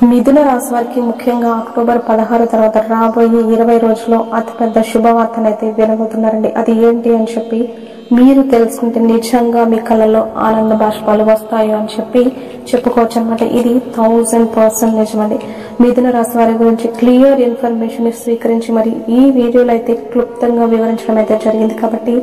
మిథున రాశి వారికి ముఖ్యంగా అక్టోబర్ 16 తర్వాత రాబోయే 20 రోజుల్లో అతిపెద్ద శుభవార్తనైతే వినబోతున్నారండి. అది ఏంటి అని చెప్పి మీరు తెలుసుకుంటే నిజంగా మీ కళ్ళలో ఆనంద బాష్పాలు వస్తాయో అని చెప్పి చెప్పుకోవచ్చు అనమాట. ఇది 1000% నిజమండి. మిథున రాశి వారి గురించి క్లియర్ ఇన్ఫర్మేషన్ స్వీకరించి మరి ఈ వీడియోలో అయితే క్లుప్తంగా వివరించడం అయితే జరిగింది. కాబట్టి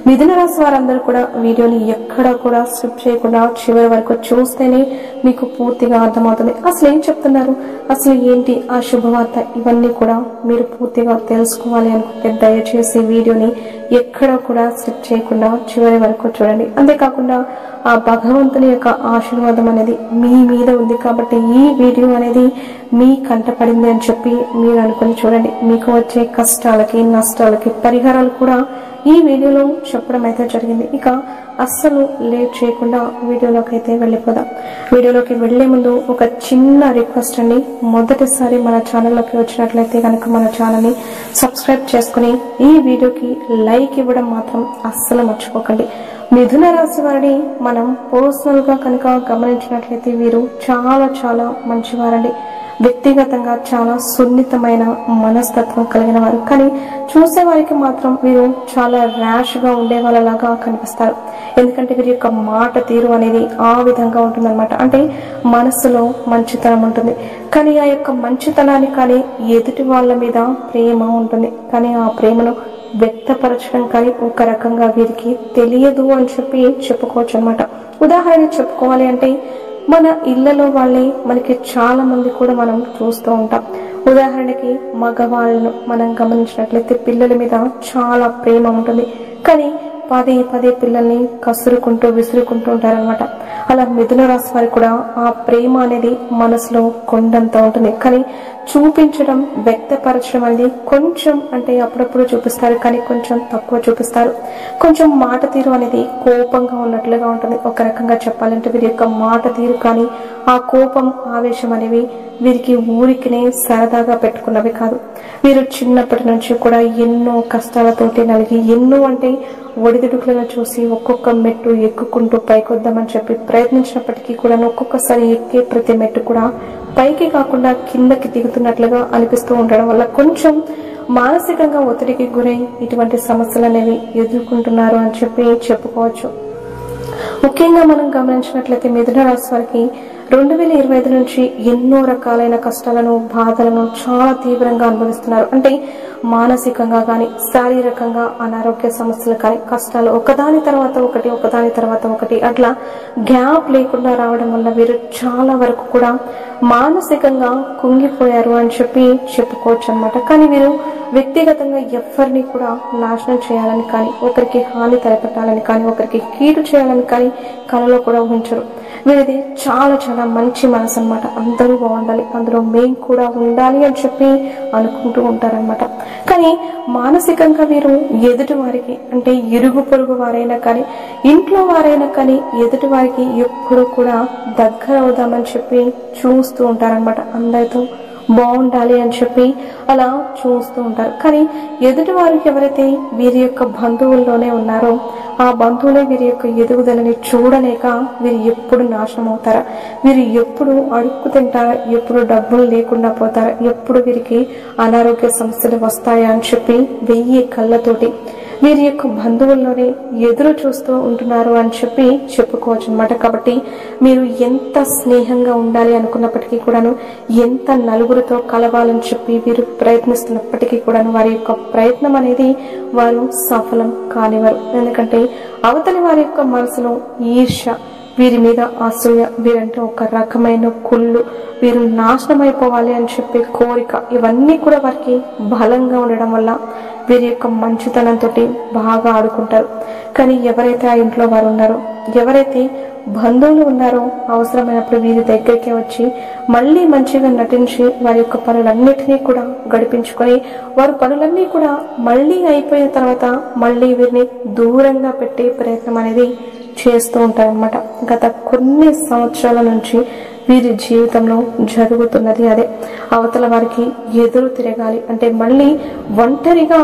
మిథున రాశి వారందరూ కూడా వీడియోని ఎక్కడా కూడా స్కిప్ చేయకుండా చివరి వరకు చూస్తేనే మీకు పూర్తిగా అర్థమవుతుంది. అసలు ఏం చెప్తున్నారు, అసలు ఏంటి ఆ శుభవార్త, ఇవన్నీ కూడా మీరు పూర్తిగా తెలుసుకోవాలి అనుకుంటే దయచేసి వీడియోని ఎక్కడ కూడా స్కిప్ చేయకుండా చివరి వరకు చూడండి. అంతేకాకుండా ఆ భగవంతుని యొక్క ఆశీర్వాదం అనేది మీ మీద ఉంది కాబట్టి ఈ వీడియో అనేది మీ కంటపడింది అని చెప్పి మీరు అనుకుని చూడండి. మీకు వచ్చే కష్టాలకి నష్టాలకి పరిహారాలు కూడా ఈ వీడియోలో చెప్పడం అయితే జరిగింది. ఇక అస్సలు లేట్ చేయకుండా వీడియోలోకి అయితే వెళ్ళిపోదాం. వీడియోలోకి వెళ్లే ముందు ఒక చిన్న రిక్వెస్ట్ అండి. మొదటిసారి మన ఛానల్లోకి వచ్చినట్లయితే కనుక మన ఛానల్ని సబ్స్క్రైబ్ చేసుకుని ఈ వీడియోకి లైక్ ఇవ్వడం మాత్రం అస్సలు మర్చిపోకండి. మిథున రాశి వారిని మనం పర్సనల్ గా కనుక గమనించినట్లయితే వీరు చాలా చాలా మంచివారండి. వ్యక్తిగతంగా చాలా సున్నితమైన మనస్తత్వం కలిగిన వారు. కానీ చూసే వారికి మాత్రం వీరు చాలా ర్యాష్ గా ఉండే వాళ్ళలాగా కనిపిస్తారు. ఎందుకంటే వీరి యొక్క మాట తీరు అనేది ఆ విధంగా ఉంటుందన్నమాట. అంటే మనసులో మంచితనం ఉంటుంది, కానీ ఆ యొక్క మంచితనాన్ని కానీ ఎదుటి వాళ్ళ మీద ప్రేమ ఉంటుంది, కానీ ఆ ప్రేమను వ్యక్తపరచడం కానీ ఒక రకంగా వీరికి తెలియదు అని చెప్పి చెప్పుకోవచ్చు అనమాట. ఉదాహరణ చెప్పుకోవాలి అంటే మన ఇళ్లలో వాళ్ళే మనకి చాలా మంది కూడా మనం చూస్తూ ఉంటాం. ఉదాహరణకి మగవాళ్ళను మనం గమనించినట్లయితే పిల్లల మీద చాలా ప్రేమ ఉంటుంది, కానీ పదే పదే పిల్లల్ని కసురుకుంటూ విసురుకుంటూ ఉంటారనమాట. అలా మిథున రాశి వారికి కూడా ఆ ప్రేమ అనేది మనసులో కొండంత ఉంటుంది, కానీ చూపించడం వ్యక్తపరచడం అనేది కొంచెం అంటే అప్పుడప్పుడు చూపిస్తారు, కానీ కొంచెం తక్కువ చూపిస్తారు. కొంచెం మాట తీరు అనేది కోపంగా ఉన్నట్లుగా ఉంటుంది. ఒక రకంగా చెప్పాలంటే వీరి యొక్క మాట తీరు కానీ ఆ కోపం ఆవేశం అనేవి వీరికి ఊరికినే సరదాగా పెట్టుకున్నవి కాదు. వీరు చిన్నప్పటి నుంచి కూడా ఎన్నో కష్టాలతోటి నలిగి ఎన్నో అంటే ఒడిదుడుకులను చూసి ఒక్కొక్క మెట్టు ఎక్కుకుంటూ పైకొద్దామని చెప్పి ప్రయత్నించినప్పటికీ కూడా ఒక్కొక్కసారి ఎక్కే ప్రతి మెట్టు కూడా పైకి కాకుండా కిందకి దిగుతున్నట్లుగా అనిపిస్తూ ఉండడం వల్ల కొంచెం మానసికంగా ఒత్తిడికి గురై ఇటువంటి సమస్యలు అనేవి ఎదుర్కొంటున్నారు అని చెప్పి చెప్పుకోవచ్చు. ముఖ్యంగా మనం గమనించినట్లయితే మిథున రాశి వారికి 2025 నుంచి ఎన్నో రకాలైన కష్టాలను బాధలను చాలా తీవ్రంగా అనుభవిస్తున్నారు. అంటే మానసికంగా కానీ శారీరకంగా అనారోగ్య సమస్యలు కానీ కష్టాలు ఒకదాని తర్వాత ఒకటి అట్లా గ్యాప్ లేకుండా రావడం వల్ల వీరు చాలా వరకు కూడా మానసికంగా కుంగిపోయారు అని చెప్పి చెప్పుకోవచ్చు అనమాట. కానీ వీరు వ్యక్తిగతంగా ఎవరిని కూడా నాశనం చేయాలని కానీ ఒకరికి హాని తలపెట్టాలని కానీ ఒకరికి కీడు చేయాలని కానీ కలలో కూడా ఊహించరు. వీరిది చాలా చాలా మంచి మనసు అనమాట. అందరూ బాగుండాలి, అందులో మేము కూడా ఉండాలి అని చెప్పి అనుకుంటూ ఉంటారనమాట. కానీ మానసికంగా వీరు ఎదుటి వారికి అంటే ఇరుగు పొరుగు వారైనా కానీ ఇంట్లో వారైనా కానీ ఎదుటి వారికి ఎప్పుడు కూడా దగ్గర అవుదామని చెప్పి చూస్తూ ఉంటారనమాట. అందరితో బాగుండాలి అని చెప్పి అలా చూస్తూ ఉంటారు. కానీ ఎదుటి వారికి ఎవరైతే వీరి యొక్క బంధువుల్లోనే ఉన్నారో ఆ బంధువులే వీరి యొక్క ఎదుగుదలని చూడలేక వీరు ఎప్పుడు నాశనం అవుతారా, వీరు ఎప్పుడు అడుక్కు తింటారా, ఎప్పుడు డబ్బులు లేకుండా పోతారా, ఎప్పుడు వీరికి అనారోగ్య సమస్యలు వస్తాయా అని చెప్పి 1000 కళ్ళతోటి వీరి యొక్క బంధువుల్లోనే ఎదురు చూస్తూ ఉంటున్నారు అని చెప్పి చెప్పుకోవచ్చు అనమాట. కాబట్టి మీరు ఎంత స్నేహంగా ఉండాలి అనుకున్నప్పటికీ కూడాను, ఎంత నలుగురితో కలవాలని చెప్పి వీరు ప్రయత్నిస్తున్నప్పటికీ కూడాను వారి యొక్క ప్రయత్నం అనేది వారు సఫలం కానివారు. ఎందుకంటే అవతలి వారి యొక్క మనసులో ఈర్ష్య, వీరి మీద అసూయ, వీరంటే ఒక రకమైన కుళ్ళు, వీరు నాశనం అయిపోవాలి అని చెప్పే కోరిక, ఇవన్నీ కూడా వారికి బలంగా ఉండడం వల్ల వీరి యొక్క మంచితనంతో బాగా ఆడుకుంటారు. కానీ ఎవరైతే ఆ ఇంట్లో వారు ఉన్నారో, ఎవరైతే బంధువులు ఉన్నారో అవసరమైనప్పుడు వీరి దగ్గరికి వచ్చి మళ్ళీ మంచిగా నటించి వారి యొక్క పనులన్నిటినీ కూడా గడిపించుకొని వారి పనులన్నీ కూడా మళ్ళీ అయిపోయిన తర్వాత మళ్ళీ వీరిని దూరంగా పెట్టే ప్రయత్నం అనేది చేస్తూ ఉంటారనమాట. గత కొన్ని సంవత్సరాల నుంచి వీరి జీవితంలో జరుగుతున్నది అదే. అవతల వారికి ఎదురు తిరగాలి అంటే మళ్ళీ ఒంటరిగా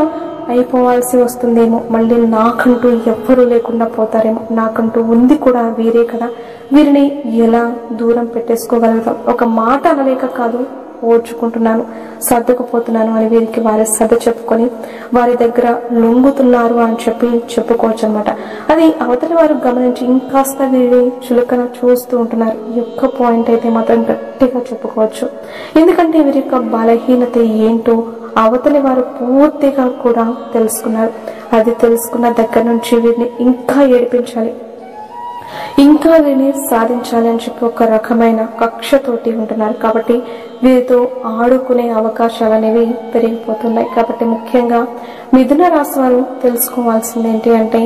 అయిపోవాల్సి వస్తుందేమో, మళ్ళీ నాకంటూ ఎవ్వరూ లేకుండా పోతారేమో, నాకంటూ ఉంది కూడా వీరే కదా, వీరిని ఎలా దూరం పెట్టేసుకోగలుగుతాం, ఒక మాట అనలేక కాదు ఓర్చుకుంటున్నాను, సర్దుకుపోతున్నాను అని వీరికి వారి సర్దు చెప్పుకొని వారి దగ్గర లొంగుతున్నారు అని చెప్పుకోవచ్చు అనమాట. అది అవతలి వారు గమనించి ఇంకాస్త వీరి చులకన చూస్తూ ఉంటున్నారు. ఈ యొక్క పాయింట్ అయితే మాత్రం గట్టిగా చెప్పుకోవచ్చు. ఎందుకంటే వీరి యొక్క బలహీనత ఏంటో అవతలి వారు పూర్తిగా కూడా తెలుసుకున్నారు. అది తెలుసుకున్న దగ్గర నుంచి వీరిని ఇంకా ఏడిపించాలి, ఇంకా వీరిని సాధించాలి అని చెప్పి ఒక రకమైన కక్షతోటి ఉంటున్నారు. కాబట్టి వీరితో ఆడుకునే అవకాశాలు అనేవి పెరిగిపోతున్నాయి. కాబట్టి ముఖ్యంగా మిథున రాశి వారు తెలుసుకోవాల్సింది ఏంటి అంటే,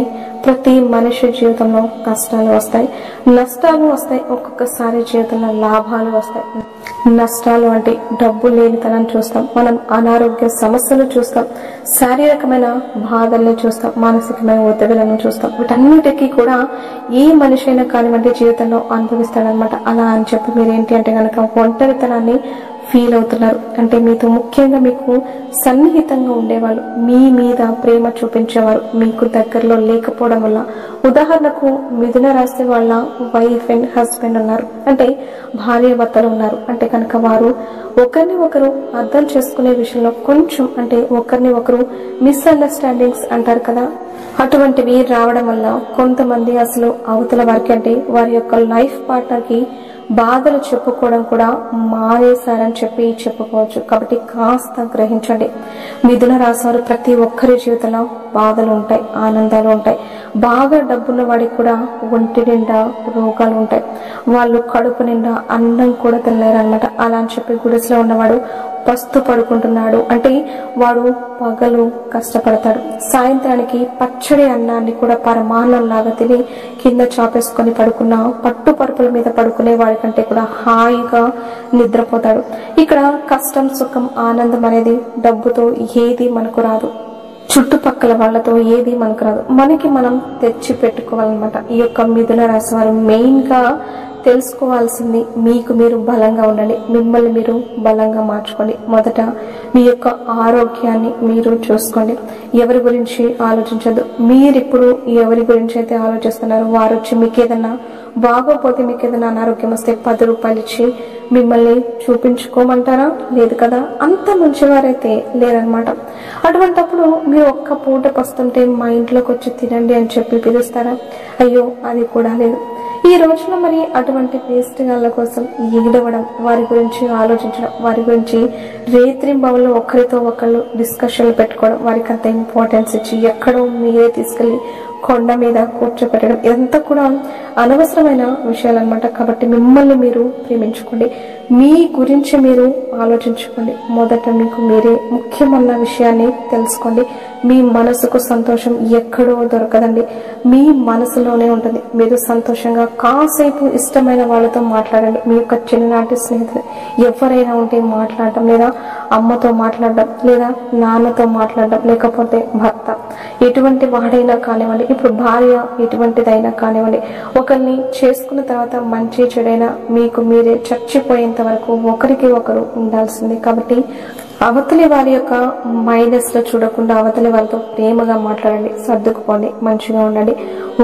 ప్రతి మనిషి జీవితంలో కష్టాలు వస్తాయి, నష్టాలు వస్తాయి, ఒక్కొక్కసారి జీవితంలో లాభాలు వస్తాయి. నష్టాలు అంటే డబ్బు లేనితనం చూస్తాం, మనం అనారోగ్య సమస్యలు చూస్తాం, శారీరకమైన బాధల్ని చూస్తాం, మానసికమైన ఒత్తిడులను చూస్తాం. వీటన్నిటికీ కూడా ఏ మనిషి అయినా కానివ్వండి జీవితంలో అనుభవిస్తాడనమాట. అలా అని చెప్పి మీరేంటి అంటే కనుక ఒంటరితనాన్ని ఫీల్ అవుతున్నారు అంటే, మీతో ముఖ్యంగా మీకు సన్నిహితంగా ఉండేవాళ్ళు, మీ మీద ప్రేమ చూపించేవారు మీకు దగ్గరలో లేకపోవడం వల్ల, ఉదాహరణకు మిథున రాశి వాళ్ళ వైఫ్ అండ్ హస్బెండ్ ఉన్నారు అంటే, భార్య భర్తలు ఉన్నారు అంటే కనుక వారు ఒకరిని ఒకరు అర్థం చేసుకునే విషయంలో కొంచెం అంటే ఒకరిని ఒకరు మిస్అండర్స్టాండింగ్స్ అంటారు కదా, అటువంటివి రావడం వల్ల కొంతమంది అసలు అవతల వారికి అంటే వారి యొక్క లైఫ్ పార్ట్నర్ కి బాధలు చెప్పుకోవడం కూడా మానేశారని చెప్పుకోవచ్చు. కాబట్టి కాస్త గ్రహించండి. మిథున రాశి వారు ప్రతి ఒక్కరి జీవితంలో బాధలు ఉంటాయి, ఆనందాలు ఉంటాయి. బాగా డబ్బున్న వాడికి కూడా ఒంటి నిండా రోగాలు ఉంటాయి, వాళ్ళు కడుపు నిండా అన్నం కూడా తినలేరు అనమాట. అలా అని చెప్పి గుడిసెలో ఉన్నవాడు పస్తు పడుకుంటున్నాడు అంటే వాడు పగలు కష్టపడతాడు, సాయంత్రానికి పచ్చడి అన్నాన్ని కూడా పరమాన్నం లాగా తిని కింద చాపేసుకొని పడుకున్న పట్టు పరుపుల మీద పడుకునే వాడికంటే కూడా హాయిగా నిద్రపోతాడు. ఇక్కడ కష్టం, సుఖం, ఆనందం అనేది డబ్బుతో ఏది మనకు రాదు, చుట్టుపక్కల వాళ్ళతో ఏది మనకు రాదు, మనకి మనం తెచ్చి పెట్టుకోవాలన్నమాట. ఈ యొక్క మిథున రాశి వారు మెయిన్ గా తెలుసుకోవాల్సింది, మీకు మీరు బలంగా ఉండండి, మిమ్మల్ని మీరు బలంగా మార్చుకోండి. మొదట మీ యొక్క ఆరోగ్యాన్ని మీరు చూసుకోండి, ఎవరి గురించి ఆలోచించద్దు. మీరిప్పుడు ఎవరి గురించి అయితే ఆలోచిస్తున్నారో వారు వచ్చి మీకు ఏదన్నా బాగోపోతే, మీకు ఏదైనా అనారోగ్యం వస్తే 10 రూపాయలు ఇచ్చి మిమ్మల్ని చూపించుకోమంటారా? లేదు కదా, అంత మంచివారైతే లేరనమాట. అటువంటప్పుడు మీరు ఒక్క పూట పస్తుంటే మా ఇంట్లోకి వచ్చి తినండి అని చెప్పి పిలుస్తారా? అయ్యో అది కూడా లేదు. ఈ రోజున మరి అటువంటి వేస్ట్ గాళ్ళ కోసం ఏడవడం, వారి గురించి ఆలోచించడం, వారి గురించి రేత్రింబవళ్ళు ఒకరితో ఒకళ్ళు డిస్కషన్లు పెట్టుకోవడం, వారికి అంత ఇంపార్టెన్స్ ఇచ్చి ఎక్కడో మీరే తీసుకెళ్లి కొండ మీద కూర్చోపెట్టడం, ఇదంతా కూడా అనవసరమైన విషయాలు అనమాట. కాబట్టి మిమ్మల్ని మీరు ప్రేమించుకోండి, మీ గురించి మీరు ఆలోచించుకోండి. మొదట మీకు మీరే ముఖ్యమన్న విషయాన్ని తెలుసుకోండి. మీ మనసుకు సంతోషం ఎక్కడో దొరకదండి, మీ మనసులోనే ఉంటుంది. మీరు సంతోషంగా కాసేపు ఇష్టమైన వాళ్ళతో మాట్లాడండి. మీ యొక్క చిన్ననాటి స్నేహితులు ఎవరైనా ఉంటే మాట్లాడడం, లేదా అమ్మతో మాట్లాడడం, లేదా నాన్నతో మాట్లాడడం, లేకపోతే భర్త ఎటువంటి వాడైనా కానివ్వండి, ఇప్పుడు భార్య ఎటువంటిదైనా కానివ్వండి, ఒకరిని చేసుకున్న తర్వాత మంచి చెడైనా మీకు మీరే చచ్చిపోయేంత వరకు ఒకరికి ఒకరు ఉండాల్సింది. కాబట్టి అవతలి వారి యొక్క మైనస్ లో చూడకుండా అవతలి వారితో ప్రేమగా మాట్లాడండి, సర్దుకుపోండి, మంచిగా ఉండండి.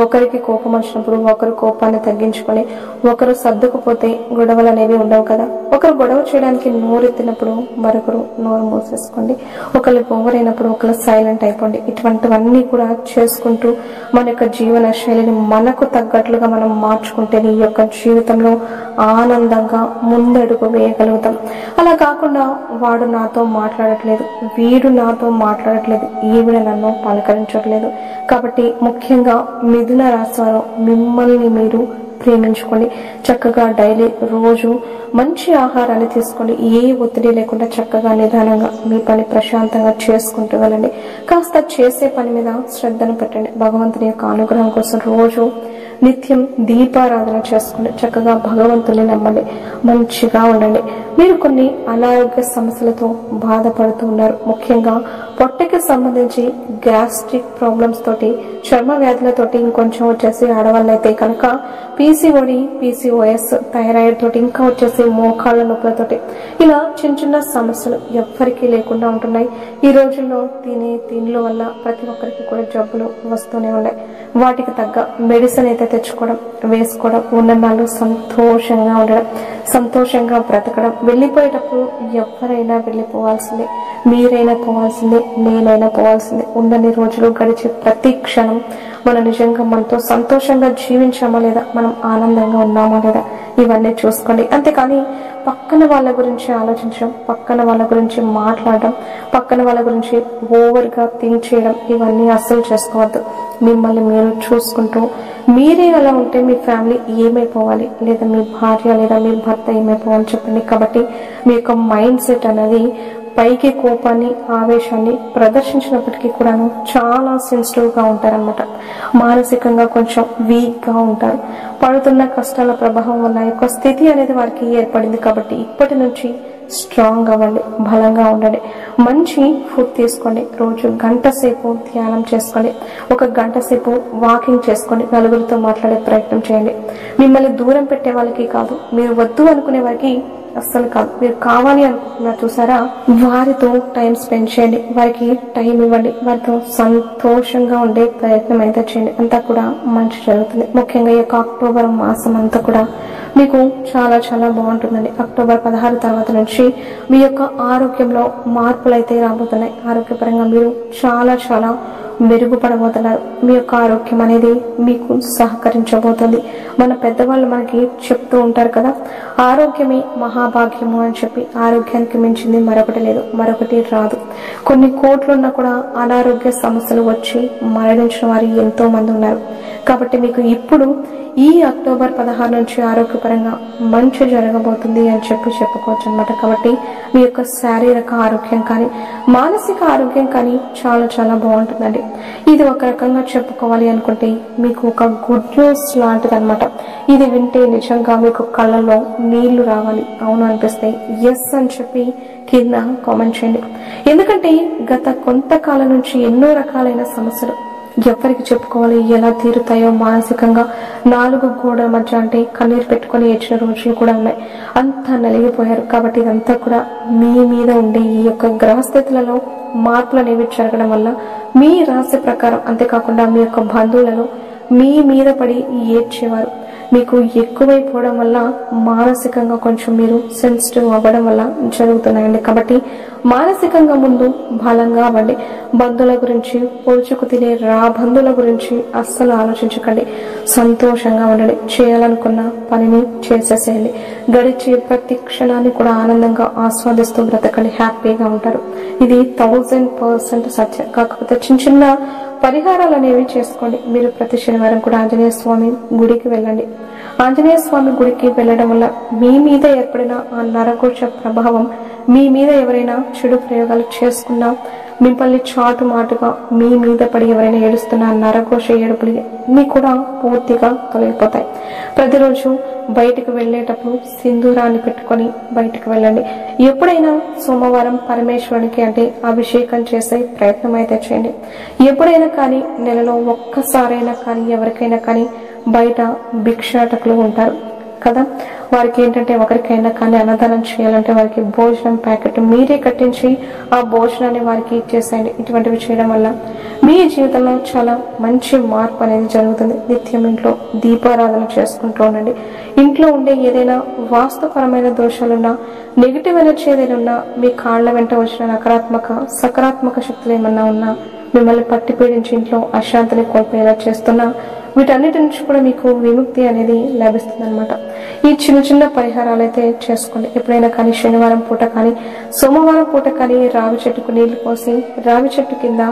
ఒకరికి కోపం వచ్చినప్పుడు ఒకరు కోపాన్ని తగ్గించుకొని ఒకరు సర్దుకుపోతే గొడవలు అనేవి ఉండవు కదా. ఒకరు గొడవ చేయడానికి నోరెత్తినప్పుడు మరొకరు నోరు మూసేసుకోండి, ఒకరు ఓవర్ అయినప్పుడు ఒకరు సైలెంట్ అయిపోండి. ఇటువంటివన్నీ కూడా చేసుకుంటూ మన యొక్క జీవన శైలిని మనకు తగ్గట్లుగా మనం మార్చుకుంటేనే ఈ యొక్క జీవితంలో ఆనందంగా ముందడుగు వేయగలుగుతాం. అలా కాకుండా వాడు నాతో మాట్లాడట్లేదు, వీడు నాతో మాట్లాడట్లేదు, ఈవిడ నన్ను పలకరించట్లేదు. కాబట్టి ముఖ్యంగా మిథున రాశి వారు మిమ్మల్ని మీరు ప్రేమించుకోండి. చక్కగా డైలీ రోజు మంచి ఆహారాన్ని తీసుకోండి, ఏ ఒత్తిడి లేకుండా చక్కగా నిదానంగా మీ పని ప్రశాంతంగా చేసుకుంటూ వెళ్ళండి. కాస్త చేసే పని మీద శ్రద్ధను పెట్టండి. భగవంతుని యొక్క అనుగ్రహం కోసం రోజు నిత్యం దీపారాధన చేసుకోండి, చక్కగా భగవంతుని నమ్మండి, మంచిగా ఉండండి. మీరు కొన్ని అనారోగ్య సమస్యలతో బాధపడుతూ ఉన్నారు. ముఖ్యంగా పొట్టకి సంబంధించి గ్యాస్ట్రిక్ ప్రాబ్లమ్స్ తోటి, చర్మ వ్యాధులతోటి, ఇంకొంచెం వచ్చేసి ఆడవాళ్ళైతే కనుక పీసీఓడి, పీసీఓఎస్, థైరాయిడ్ తోటి, ఇంకా వచ్చేసి మోకాళ్ళ నొప్పులతోటి, ఇలా చిన్న చిన్న సమస్యలు ఎవ్వరికీ లేకుండా ఉంటున్నాయి. ఈ రోజుల్లో తినే తిండ్ల వల్ల ప్రతి ఒక్కరికి కూడా జబ్బులు వస్తూనే ఉన్నాయి. వాటికి తగ్గ మెడిసిన్ అయితే తెచ్చుకోవడం, వేసుకోవడం, ఉన్ననాళ్ళు సంతోషంగా ఉండడం, సంతోషంగా బ్రతకడం. వెళ్ళిపోయేటప్పుడు ఎవరైనా వెళ్ళిపోవాల్సిందే, మీరైనా పోవాల్సిందే, నేనైనా పోవాల్సిందే. ఉన్నన్ని రోజులు గడిచే ప్రతి క్షణం మనం నిజంగా మనతో సంతోషంగా జీవించామా లేదా, మనం ఆనందంగా ఉన్నామా లేదా, ఇవన్నీ చూసుకోండి. అంతేకాని పక్కన వాళ్ళ గురించి ఆలోచించడం, పక్కన వాళ్ళ గురించి మాట్లాడడం, పక్కన వాళ్ళ గురించి ఓవర్గా థింక్ చేయడం, ఇవన్నీ అస్సలు చేసుకోవద్దు. మిమ్మల్ని మీరు చూసుకుంటూ మీరే అలా ఉంటే మీ ఫ్యామిలీ ఏమైపోవాలి, లేదా మీ భార్య లేదా మీ భర్త ఏమైపోవాలి చెప్పండి. కాబట్టి మీ యొక్క మైండ్ సెట్ అనేది పైకి కోపాన్ని, ఆవేశాన్ని ప్రదర్శించినప్పటికీ కూడాను చాలా సెన్సిటివ్గా ఉంటారనమాట. మానసికంగా కొంచెం వీక్గా ఉంటారు. పడుతున్న కష్టాల ప్రభావం వల్ల యొక్క స్థితి అనేది వారికి ఏర్పడింది. కాబట్టి ఇప్పటి నుంచి స్ట్రాంగ్ అవ్వండి, బలంగా ఉండండి, మంచి ఫుడ్ తీసుకోండి, రోజు గంట సేపు ధ్యానం చేసుకోండి, ఒక గంట సేపు వాకింగ్ చేసుకోండి, నలుగురితో మాట్లాడే ప్రయత్నం చేయండి. మిమ్మల్ని దూరం పెట్టే వాళ్ళకి కాదు, మీరు వద్దు అనుకునే వారికి అస్సలు కాదు, మీరు కావాలి అనుకుంటున్నారు చూసారా, వారితో టైం స్పెండ్ చేయండి, వారికి టైం ఇవ్వండి, వారితో సంతోషంగా ఉండే ప్రయత్నం అయితే చేయండి. అంతా కూడా మంచి జరుగుతుంది. ముఖ్యంగా ఈ యొక్క అక్టోబర్ మాసం అంతా కూడా మీకు చాలా చాలా బాగుంటుందండి. అక్టోబర్ 16 తర్వాత నుంచి మీ యొక్క ఆరోగ్యంలో మార్పులు అయితే రాబోతున్నాయి. ఆరోగ్యపరంగా మీరు చాలా చాలా మెరుగుపడబోతున్నారు. మీ యొక్క ఆరోగ్యం అనేది మీకు సహకరించబోతుంది. మన పెద్దవాళ్ళు మనకి చెప్తూ ఉంటారు కదా, ఆరోగ్యమే మహాభాగ్యము అని చెప్పి. ఆరోగ్యానికి మించింది మరొకటి లేదు, మరొకటి రాదు. కొన్ని కోట్లున్నా కూడా అనారోగ్య సమస్యలు వచ్చి మరణించిన వారు ఎంతో మంది ఉన్నారు. కాబట్టి మీకు ఇప్పుడు ఈ అక్టోబర్ 16 నుంచి ఆరోగ్యపరంగా మంచి జరగబోతుంది అని చెప్పి చెప్పుకోవచ్చు అనమాట. కాబట్టి మీ యొక్క శారీరక ఆరోగ్యం కానీ మానసిక ఆరోగ్యం కానీ చాలా చాలా బాగుంటుందండి. ఇది ఒక రకంగా చెప్పుకోవాలి అనుకుంటే మీకు ఒక గుడ్ న్యూస్ లాంటిది అనమాట. ఇది వింటే నిజంగా మీకు కళ్ళలో నీళ్లు రావాలి, అవును అనిపిస్తే ఎస్ అని చెప్పి కింద కామెంట్ చేయండి. ఎందుకంటే గత కొంతకాలం నుంచి ఎన్నో రకాలైన సమస్యలు ఎవరికి చెప్పుకోవాలి, ఎలా తీరుతాయో మానసికంగా 4 గోడల మధ్య అంటే కన్నీరు పెట్టుకొని ఏడ్చిన రోజులు కూడా ఉన్నాయి. అంతా నలిగిపోయారు. కాబట్టి ఇదంతా కూడా మీ మీద ఉండే ఈ యొక్క గ్రహస్థితులలో మార్పులు అనేవి జరగడం వల్ల మీ రాశి ప్రకారం, అంతేకాకుండా మీ యొక్క బంధువులను మీ మీద పడి ఏడ్చేవారు మీకు ఎక్కువైపోవడం వల్ల మానసికంగా కొంచెం మీరు సెన్సిటివ్ అవ్వడం వల్ల జరుగుతున్నాయండి. కాబట్టి మానసికంగా ముందు బలంగా అవ్వండి. బంధువుల గురించి, పోల్చుకు తినే బంధువుల గురించి అస్సలు ఆలోచించకండి. సంతోషంగా ఉండండి. చేయాలనుకున్న పనిని చేసేసేయండి. గడిచే ప్రతి క్షణాన్ని కూడా ఆనందంగా ఆస్వాదిస్తూ బ్రతకండి. హ్యాపీగా ఉంటారు. ఇది 1000% సత్యం. కాకపోతే చిన్న చిన్న పరిహారాలు అనేవి చేసుకోండి. మీరు ప్రతి శనివారం కూడా ఆంజనేయ స్వామి గుడికి వెళ్ళండి. ఆంజనేయ స్వామి గుడికి వెళ్ళడం వల్ల మీ మీద ఏర్పడిన ఆ నరఘోష ప్రభావం, మీ మీద ఎవరైనా చెడు ప్రయోగాలు చేసుకున్నా, మిమ్మల్ని చాటు మాటుగా మీ మీద పడి ఎవరైనా ఏడుస్తున్న నరఘోష ఏడుపులు అన్నీ కూడా పూర్తిగా తొలగిపోతాయి. ప్రతిరోజు బయటకు వెళ్ళేటప్పుడు సింధూరాన్ని పెట్టుకొని బయటకు వెళ్ళండి. ఎప్పుడైనా సోమవారం పరమేశ్వరునికి అంటే అభిషేకం చేసే ప్రయత్నం అయితే చేయండి. ఎప్పుడైనా కానీ నెలలో ఒక్కసారైనా కానీ ఎవరికైనా కానీ బయట భిక్షాటకులు ఉంటారు కదా, వారికి ఏంటంటే ఒకరికైనా కానీ అన్నదానం చేయాలంటే వారికి భోజనం ప్యాకెట్ మీరే కట్టించి ఆ భోజనాన్ని వారికి ఇచ్చేసేయండి. ఇటువంటివి చేయడం వల్ల మీ జీవితంలో చాలా మంచి మార్పు అనేది జరుగుతుంది. నిత్యం ఇంట్లో దీపారాధన చేసుకుంటూ ఉండండి. ఇంట్లో ఉండే ఏదైనా వాస్తుపరమైన దోషాలున్నా, నెగిటివ్ ఎనర్జీ ఏదైనా ఉన్నా, మీ కాళ్ల వెంట వచ్చిన నకారాత్మక సకారాత్మక శక్తులు ఏమన్నా ఉన్నా, మిమ్మల్ని పట్టి పీడించి ఇంట్లో అశాంతిని కోల్పోయేలా చేస్తున్నా, వీటన్నిటి నుంచి కూడా మీకు విముక్తి అనేది లభిస్తుంది అనమాట. ఈ చిన్న చిన్న పరిహారాలు అయితే చేసుకోండి. ఎప్పుడైనా కానీ శనివారం పూట కానీ సోమవారం పూట కానీ రావి చెట్టుకు నీళ్లు పోసి రావి చెట్టు కింద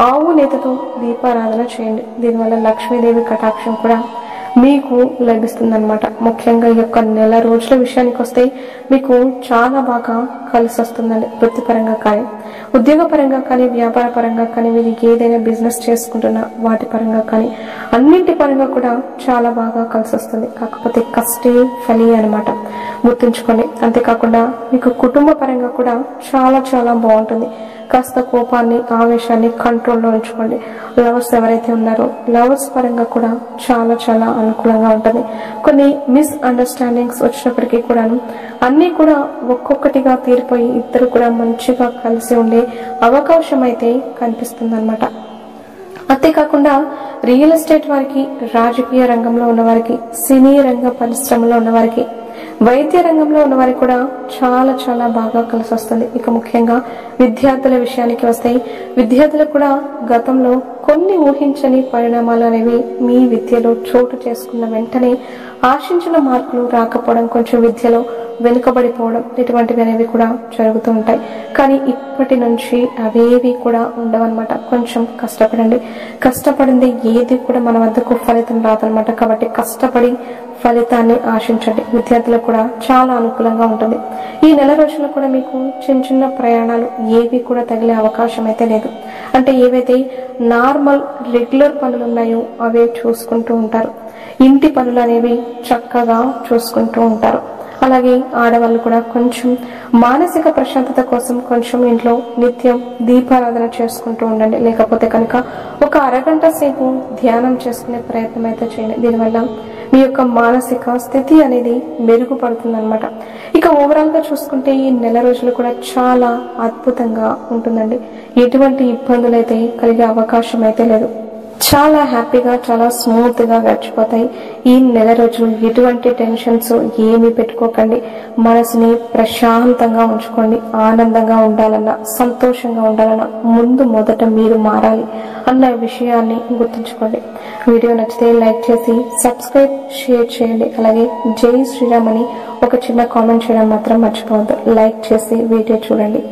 ఆవు నేతతో దీపారాధన చేయండి. దీనివల్ల లక్ష్మీదేవి కటాక్షం కూడా మీకు లభిస్తుందన్నమాట. ముఖ్యంగా ఈ యొక్క నెల రోజుల విషయానికి వస్తే మీకు చాలా బాగా కలిసి వస్తుందండి. వృత్తిపరంగా కానీ, ఉద్యోగ పరంగా కానీ, వ్యాపార పరంగా కానీ, మీరు ఏదైనా బిజినెస్ చేసుకుంటున్నా వాటి పరంగా కానీ, అన్నింటి పరంగా కూడా చాలా బాగా కలిసి వస్తుంది. కాకపోతే కష్టే ఫలి అనమాట, గుర్తుంచుకోండి. అంతేకాకుండా మీకు కుటుంబ పరంగా కూడా చాలా చాలా బాగుంటుంది. కాస్త కోపాన్ని, ఆవేశాన్ని కంట్రోల్లో ఉంచుకోండి. లవర్స్ ఎవరైతే ఉన్నారో లవర్స్ పరంగా కూడా చాలా చాలా అనుకూలంగా ఉంటుంది. కొన్ని మిస్అండర్స్టాండింగ్స్ వచ్చినప్పటికీ కూడా అన్నీ కూడా ఒక్కొక్కటిగా తీరిపోయి ఇద్దరు కూడా మంచిగా కలిసి ఉండే అవకాశం అయితే కనిపిస్తుంది అనమాట. అంతేకాకుండా రియల్ ఎస్టేట్ వారికి, రాజకీయ రంగంలో ఉన్న వారికి, సినీ రంగ పరిశ్రమలో ఉన్న వారికి, వైద్య రంగంలో ఉన్న వారికి కూడా చాలా చాలా బాగా కలిసి వస్తుంది. ఇక ముఖ్యంగా విద్యార్థుల విషయానికి వస్తే విద్యార్థులకు కూడా గతంలో కొన్ని ఊహించని పరిణామాలు అనేవి మీ విద్యలో చోటు చేసుకున్న వెంటనే ఆశించిన మార్కులు రాకపోవడం, కొంచెం విద్యలో వెనుకబడిపోవడం, ఇటువంటివి అనేవి కూడా జరుగుతూ ఉంటాయి. కానీ ఇప్పటి నుంచి అవేవి కూడా ఉండవన్నమాట. కొంచెం కష్టపడండి. కష్టపడింది ఏది కూడా మన వద్దకు ఫలితం రాదనమాట. కాబట్టి కష్టపడి ఫలితాన్ని ఆశించండి. విద్యార్థులకు కూడా చాలా అనుకూలంగా ఉంటుంది. ఈ నెల రోజుల్లో కూడా మీకు చిన్న చిన్న ప్రయాణాలు ఏవి కూడా తగిలే అవకాశం అయితే లేదు. అంటే ఏవైతే నార్మల్ రెగ్యులర్ పనులు ఉన్నాయో అవే చూసుకుంటూ ఉంటారు. ఇంటి పనులు అనేవి చక్కగా చూసుకుంటూ ఉంటారు. అలాగే ఆడవాళ్ళు కూడా కొంచెం మానసిక ప్రశాంతత కోసం కొంచెం ఇంట్లో నిత్యం దీపారాధన చేసుకుంటూ ఉండండి. లేకపోతే కనుక ఒక అరగంట సేపు ధ్యానం చేసుకునే ప్రయత్నం అయితే చేయండి. దీనివల్ల మీ యొక్క మానసిక స్థితి అనేది మెరుగుపడుతుంది అనమాట. ఇక ఓవరాల్ గా చూసుకుంటే ఈ నెల రోజులు కూడా చాలా అద్భుతంగా ఉంటుందండి. ఎటువంటి ఇబ్బందులు అయితే కలిగే అవకాశం అయితే లేదు. చాలా హ్యాపీగా, చాలా స్మూత్ గా గడిచిపోతాయి ఈ నెల రోజులు. ఎటువంటి టెన్షన్స్ ఏమీ పెట్టుకోకండి. మనసుని ప్రశాంతంగా ఉంచుకోండి. ఆనందంగా ఉండాలన్నా, సంతోషంగా ఉండాలన్నా మొదట మీరు మారాలి అన్న విషయాన్ని గుర్తుంచుకోండి. వీడియో నచ్చితే లైక్ చేసి సబ్స్క్రైబ్, షేర్ చేయండి. అలాగే జై శ్రీరామ్ అని ఒక చిన్న కామెంట్ చేయడం మాత్రం మర్చిపోవద్దు. లైక్ చేసి వీడియో చూడండి.